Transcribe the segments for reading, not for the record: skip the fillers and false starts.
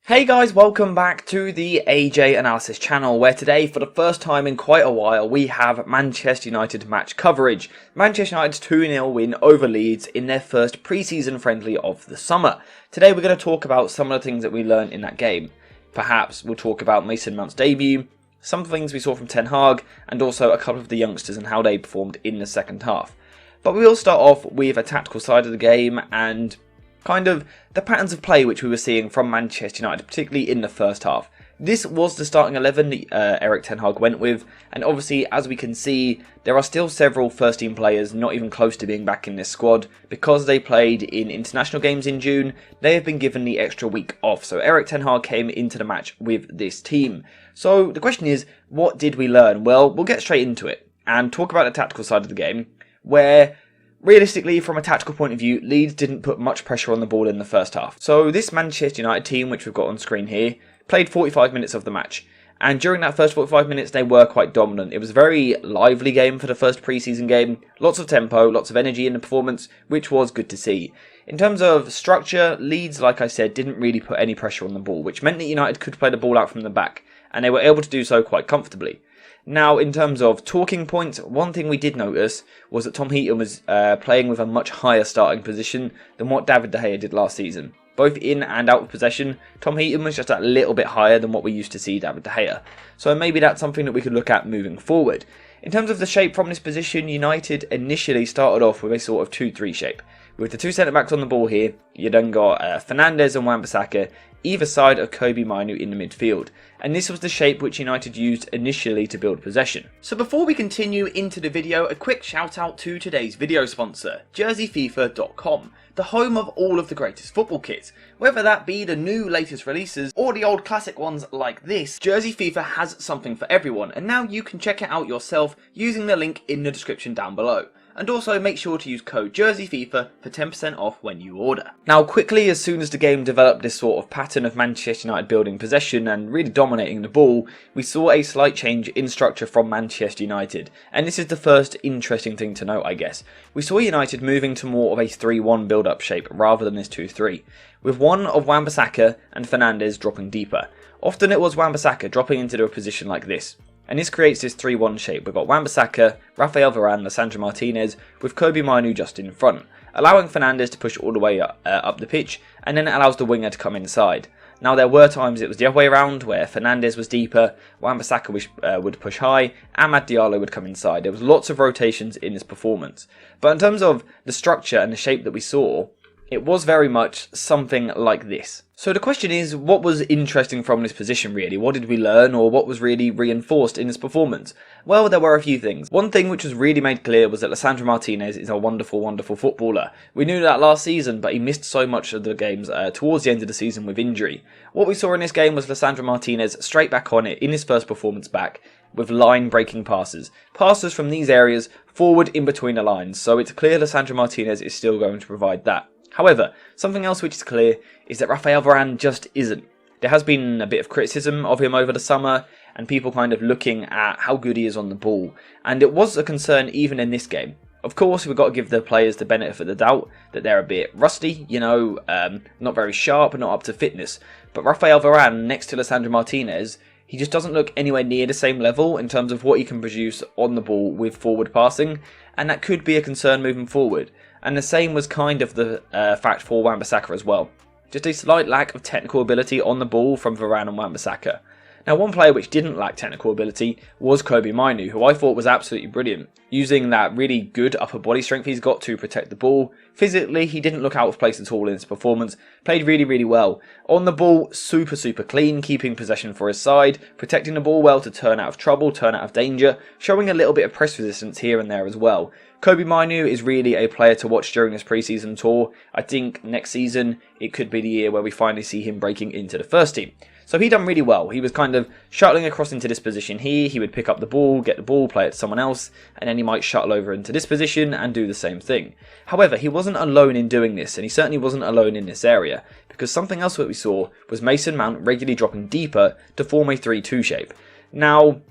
Hey guys, welcome back to the AJ Analysis channel, where today, for the first time in quite a while, we have Manchester United match coverage. Manchester United's 2-0 win over Leeds in their first pre-season friendly of the summer. Today we're going to talk about some of the things that we learned in that game. Perhaps we'll talk about Mason Mount's debut, some things we saw from Ten Hag, and also a couple of the youngsters and how they performed in the second half. But we will start off with a tactical side of the game and kind of the patterns of play which we were seeing from Manchester United, particularly in the first half. This was the starting 11 that Erik Ten Hag went with, and obviously, as we can see, there are still several first team players not even close to being back in this squad. Because they played in international games in June, they have been given the extra week off, so Erik Ten Hag came into the match with this team. So the question is, what did we learn? Well, we'll get straight into it and talk about the tactical side of the game, where realistically, from a tactical point of view, Leeds didn't put much pressure on the ball in the first half. So this Manchester United team, which we've got on screen here, played 45 minutes of the match. And during that first 45 minutes, they were quite dominant. It was a very lively game for the first pre-season game. Lots of tempo, lots of energy in the performance, which was good to see. In terms of structure, Leeds, like I said, didn't really put any pressure on the ball, which meant that United could play the ball out from the back. And they were able to do so quite comfortably. Now, in terms of talking points, one thing we did notice was that Tom Heaton was playing with a much higher starting position than what David De Gea did last season. Both in and out of possession, Tom Heaton was just a little bit higher than what we used to see David De Gea. So maybe that's something that we could look at moving forward. In terms of the shape from this position, United initially started off with a sort of 2-3 shape. With the two centre-backs on the ball here, you then got Fernandes and Wan-Bissaka either side of Kobbie Mainoo in the midfield, and this was the shape which United used initially to build possession. So before we continue into the video, a quick shout out to today's video sponsor, JerseyFifa.com, the home of all of the greatest football kits. Whether that be the new latest releases or the old classic ones like this, Jersey FIFA has something for everyone, and now you can check it out yourself using the link in the description down below. And also make sure to use code JerseyFifa for 10% off when you order. Now quickly, as soon as the game developed this sort of pattern of Manchester United building possession and really dominating the ball, we saw a slight change in structure from Manchester United. And this is the first interesting thing to note, I guess. We saw United moving to more of a 3-1 build-up shape rather than this 2-3, with one of Wan-Bissaka and Fernandes dropping deeper. Often it was Wan-Bissaka dropping into a position like this. And this creates this 3-1 shape. We've got Wan-Bissaka, Rafael Varane, Lisandro Martinez, with Kobbie Mainoo just in front, allowing Fernandes to push all the way up the pitch, and then it allows the winger to come inside. Now there were times it was the other way around, where Fernandes was deeper, Wan-Bissaka would push high, and Amad Diallo would come inside. There was lots of rotations in this performance. But in terms of the structure and the shape that we saw, it was very much something like this. So the question is, what was interesting from this position really? What did we learn, or what was really reinforced in this performance? Well, there were a few things. One thing which was really made clear was that Lisandro Martinez is a wonderful, wonderful footballer. We knew that last season, but he missed so much of the games towards the end of the season with injury. What we saw in this game was Lisandro Martinez straight back on it in his first performance back, with line-breaking passes. Passes from these areas forward in between the lines, so it's clear Lisandro Martinez is still going to provide that. However, something else which is clear is that Rafael Varane just isn't. There has been a bit of criticism of him over the summer, and people kind of looking at how good he is on the ball, and it was a concern even in this game. Of course, we've got to give the players the benefit of the doubt that they're a bit rusty, not very sharp, not up to fitness. But Rafael Varane, next to Lisandro Martinez, he just doesn't look anywhere near the same level in terms of what he can produce on the ball with forward passing, and that could be a concern moving forward. And the same was kind of the fact for Wan-Bissaka as well. Just a slight lack of technical ability on the ball from Varane and Wan-Bissaka. Now, one player which didn't lack technical ability was Kobbie Mainoo, who I thought was absolutely brilliant, using that really good upper body strength he's got to protect the ball. Physically, he didn't look out of place at all in his performance, played really, really well. On the ball, super, super clean, keeping possession for his side, protecting the ball well to turn out of trouble, turn out of danger, showing a little bit of press resistance here and there as well. Kobbie Mainoo is really a player to watch during this pre-season tour. I think next season, it could be the year where we finally see him breaking into the first team. So he done really well. He was kind of shuttling across into this position here. He would pick up the ball, get the ball, play it to someone else, and then he might shuttle over into this position and do the same thing. However, he wasn't alone in doing this, and he certainly wasn't alone in this area, because something else that we saw was Mason Mount regularly dropping deeper to form a 3-2 shape. Now,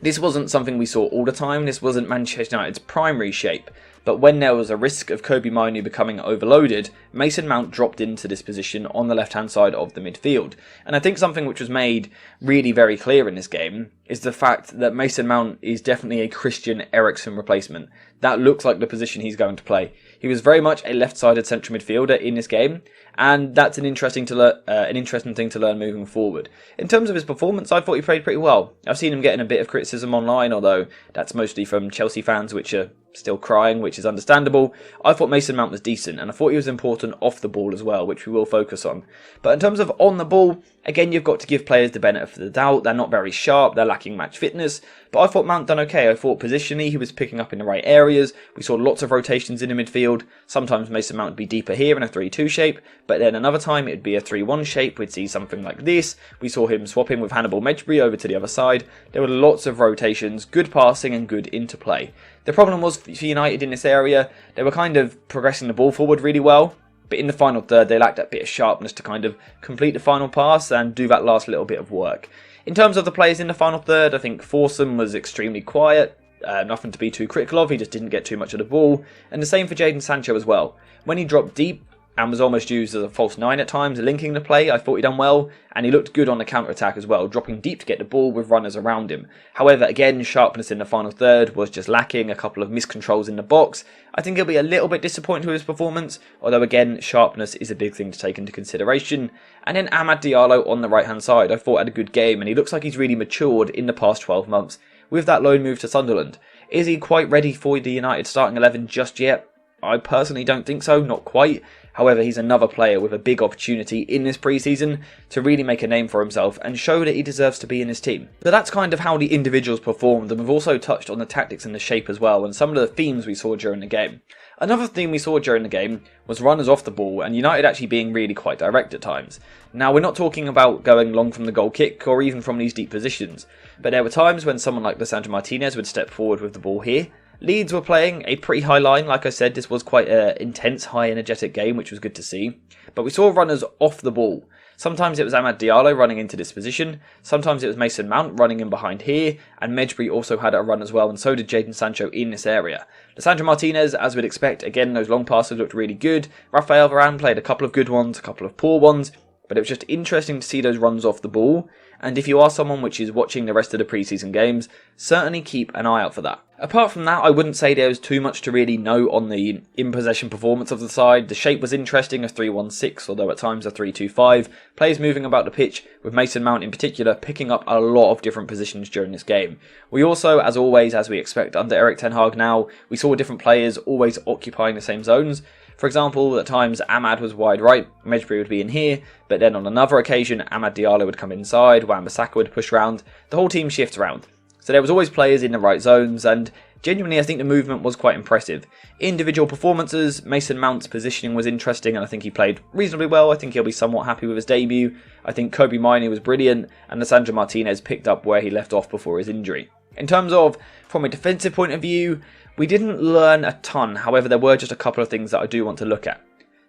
this wasn't something we saw all the time. This wasn't Manchester United's primary shape. but when there was a risk of Kobbie Mainoo becoming overloaded, Mason Mount dropped into this position on the left-hand side of the midfield. And I think something which was made really very clear in this game is the fact that Mason Mount is definitely a Christian Eriksen replacement. That looks like the position he's going to play. He was very much a left-sided central midfielder in this game, and that's an interesting thing to learn moving forward. In terms of his performance, I thought he played pretty well. I've seen him getting a bit of criticism online, although that's mostly from Chelsea fans, which are still crying, which is understandable. I thought Mason Mount was decent, and I thought he was important off the ball as well, which we will focus on. But in terms of on the ball, again, you've got to give players the benefit of the doubt. They're not very sharp, they're lacking match fitness, but I thought Mount done okay. I thought positionally he was picking up in the right areas. We saw lots of rotations in the midfield. Sometimes Mason Mount would be deeper here in a 3-2 shape, but then another time it would be a 3-1 shape. We'd see something like this. We saw him swapping with Hannibal Mejbri over to the other side. There were lots of rotations, good passing and good interplay. The problem was for United in this area, they were kind of progressing the ball forward really well, but in the final third they lacked that bit of sharpness to kind of complete the final pass and do that last little bit of work. In terms of the players in the final third, I think Forson was extremely quiet, nothing to be too critical of, he just didn't get too much of the ball, and the same for Jadon Sancho as well. When he dropped deep and was almost used as a false 9 at times, linking the play, I thought he done well, and he looked good on the counter-attack as well, dropping deep to get the ball with runners around him. However, again, sharpness in the final third was just lacking, a couple of miscontrols in the box. I think he'll be a little bit disappointed with his performance, although again, sharpness is a big thing to take into consideration. And then Amad Diallo on the right-hand side, I thought had a good game, and he looks like he's really matured in the past 12 months with that loan move to Sunderland. Is he quite ready for the United starting 11 just yet? I personally don't think so, not quite. However, he's another player with a big opportunity in this preseason to really make a name for himself and show that he deserves to be in his team. So that's kind of how the individuals performed, and we've also touched on the tactics and the shape as well, and some of the themes we saw during the game. Another theme we saw during the game was runners off the ball, and United actually being really quite direct at times. Now, we're not talking about going long from the goal kick or even from these deep positions, but there were times when someone like Lisandro Martinez would step forward with the ball here. Leeds were playing a pretty high line. Like I said, this was quite an intense, high energetic game, which was good to see. But we saw runners off the ball. Sometimes it was Amad Diallo running into this position, sometimes it was Mason Mount running in behind here, and Mejbri also had a run as well, and so did Jadon Sancho in this area. Lisandro Martinez, as we'd expect, again, those long passes looked really good. Rafael Varane played a couple of good ones, a couple of poor ones, but it was just interesting to see those runs off the ball. And if you are someone which is watching the rest of the preseason games, certainly keep an eye out for that. Apart from that, I wouldn't say there was too much to really know on the in-possession performance of the side. The shape was interesting, a 3-1-6, although at times a 3-2-5. Players moving about the pitch, with Mason Mount in particular picking up a lot of different positions during this game. We also, as always, as we expect under Erik ten Hag now, we saw different players always occupying the same zones. For example, at times Amad was wide right, Mejbri would be in here, but then on another occasion Amad Diallo would come inside, Wan-Bissaka would push round, the whole team shifts around. So there was always players in the right zones, and genuinely I think the movement was quite impressive. Individual performances, Mason Mount's positioning was interesting, and I think he played reasonably well. I think he'll be somewhat happy with his debut. I think Kobbie Mainoo was brilliant, and Lisandro Martinez picked up where he left off before his injury. In terms of, from a defensive point of view, we didn't learn a ton, however there were just a couple of things that I do want to look at.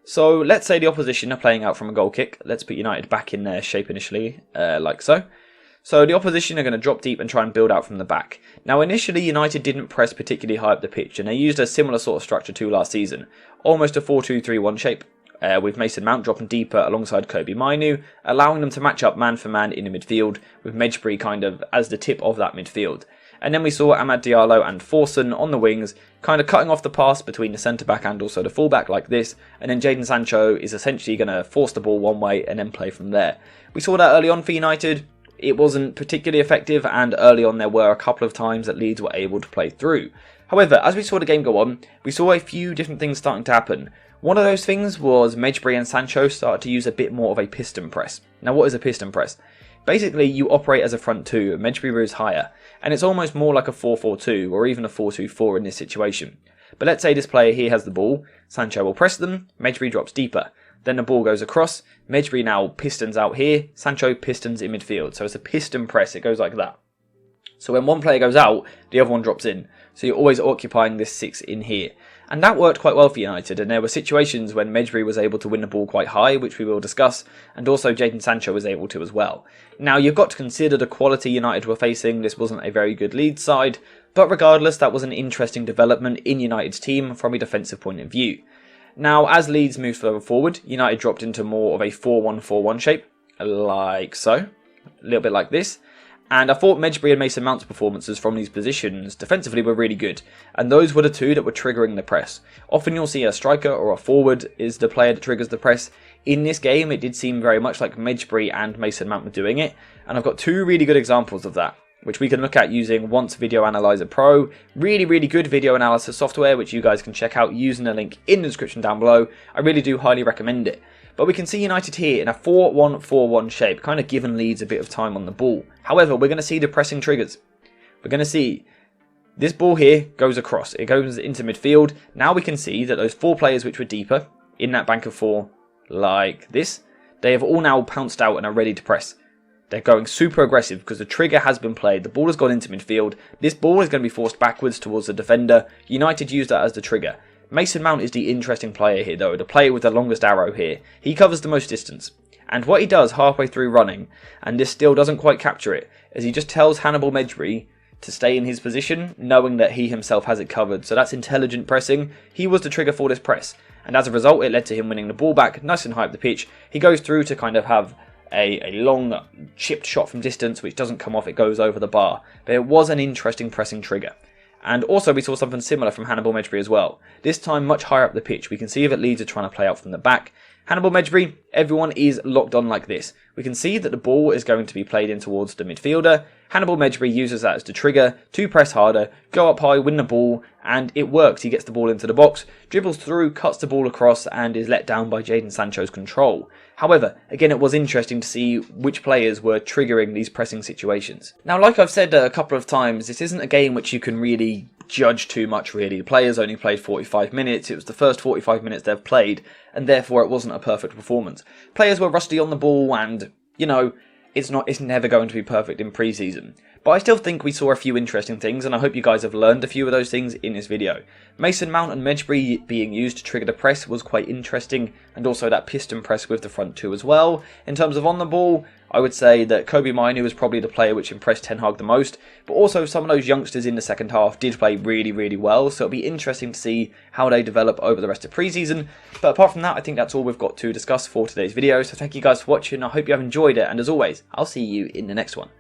So let's say the opposition are playing out from a goal kick. Let's put United back in their shape initially, like so. So the opposition are going to drop deep and try and build out from the back. Now initially United didn't press particularly high up the pitch, and they used a similar sort of structure to last season. Almost a 4-2-3-1 shape, with Mason Mount dropping deeper alongside Kobbie Mainoo, allowing them to match up man for man in the midfield, with Mejbri kind of as the tip of that midfield. And then we saw Amad Diallo and Forson on the wings, kind of cutting off the pass between the centre-back and also the full-back like this, and then Jadon Sancho is essentially going to force the ball one way and then play from there. We saw that early on for United. It wasn't particularly effective, and early on there were a couple of times that Leeds were able to play through. However, as we saw the game go on, we saw a few different things starting to happen. One of those things was Mejbri and Sancho started to use a bit more of a piston press. Now what is a piston press? Basically, you operate as a front two, and Mejbri moves higher, and it's almost more like a 4-4-2 or even a 4-2-4 in this situation. But let's say this player here has the ball, Sancho will press them, Mejbri drops deeper. Then the ball goes across, Mejbri now pistons out here, Sancho pistons in midfield. So it's a piston press, it goes like that. So when one player goes out, the other one drops in. So you're always occupying this 6 in here. And that worked quite well for United, and there were situations when Mejbri was able to win the ball quite high, which we will discuss, and also Jadon Sancho was able to as well. Now, you've got to consider the quality United were facing. This wasn't a very good Leeds side, But regardless, that was an interesting development in United's team from a defensive point of view. Now, as Leeds moved further forward, United dropped into more of a 4-1-4-1 shape, like so, a little bit like this. And I thought Medjbri and Mason Mount's performances from these positions defensively were really good, and those were the two that were triggering the press. Often you'll see a striker or a forward is the player that triggers the press. In this game, it did seem very much like Medjbri and Mason Mount were doing it, and I've got two really good examples of that, which we can look at using Once Video Analyzer Pro. Really good video analysis software, which you guys can check out using the link in the description down below. I really do highly recommend it. But we can see United here in a 4-1-4-1 shape, kind of giving Leeds a bit of time on the ball. However, we're going to see the pressing triggers. We're going to see this ball here goes across. It goes into midfield. Now we can see that those four players which were deeper in that bank of four, like this, they have all now pounced out and are ready to press. They're going super aggressive because the trigger has been played. The ball has gone into midfield. This ball is going to be forced backwards towards the defender. United use that as the trigger. Mason Mount is the interesting player here though, the player with the longest arrow here. He covers the most distance. And what he does halfway through running, and this still doesn't quite capture it, is he just tells Hannibal Medjbri to stay in his position, knowing that he himself has it covered. So that's intelligent pressing. He was the trigger for this press. And as a result, it led to him winning the ball back, nice and high up the pitch. He goes through to kind of have a long chipped shot from distance, which doesn't come off, it goes over the bar. But it was an interesting pressing trigger. And also we saw something similar from Hannibal Medjbri as well. This time much higher up the pitch. We can see that Leeds are trying to play out from the back. Hannibal Medjbri, everyone is locked on like this. We can see that the ball is going to be played in towards the midfielder. Hannibal Medjbri uses that as the trigger to press harder, go up high, win the ball, and it works. He gets the ball into the box, dribbles through, cuts the ball across, and is let down by Jadon Sancho's control. However, again, it was interesting to see which players were triggering these pressing situations. Now, like I've said a couple of times, this isn't a game which you can really judge too much, really. The players only played 45 minutes. It was the first 45 minutes they've played, and therefore it wasn't a perfect performance. Players were rusty on the ball, and, you know, it's never going to be perfect in pre-season. But I still think we saw a few interesting things, and I hope you guys have learned a few of those things in this video. Mason Mount and Medjbri being used to trigger the press was quite interesting, and also that piston press with the front two as well. In terms of on the ball, I would say that Kobbie Mainoo was probably the player which impressed Ten Hag the most, but also some of those youngsters in the second half did play really well, so it'll be interesting to see how they develop over the rest of pre-season. But apart from that, I think that's all we've got to discuss for today's video, so thank you guys for watching, I hope you have enjoyed it, and as always, I'll see you in the next one.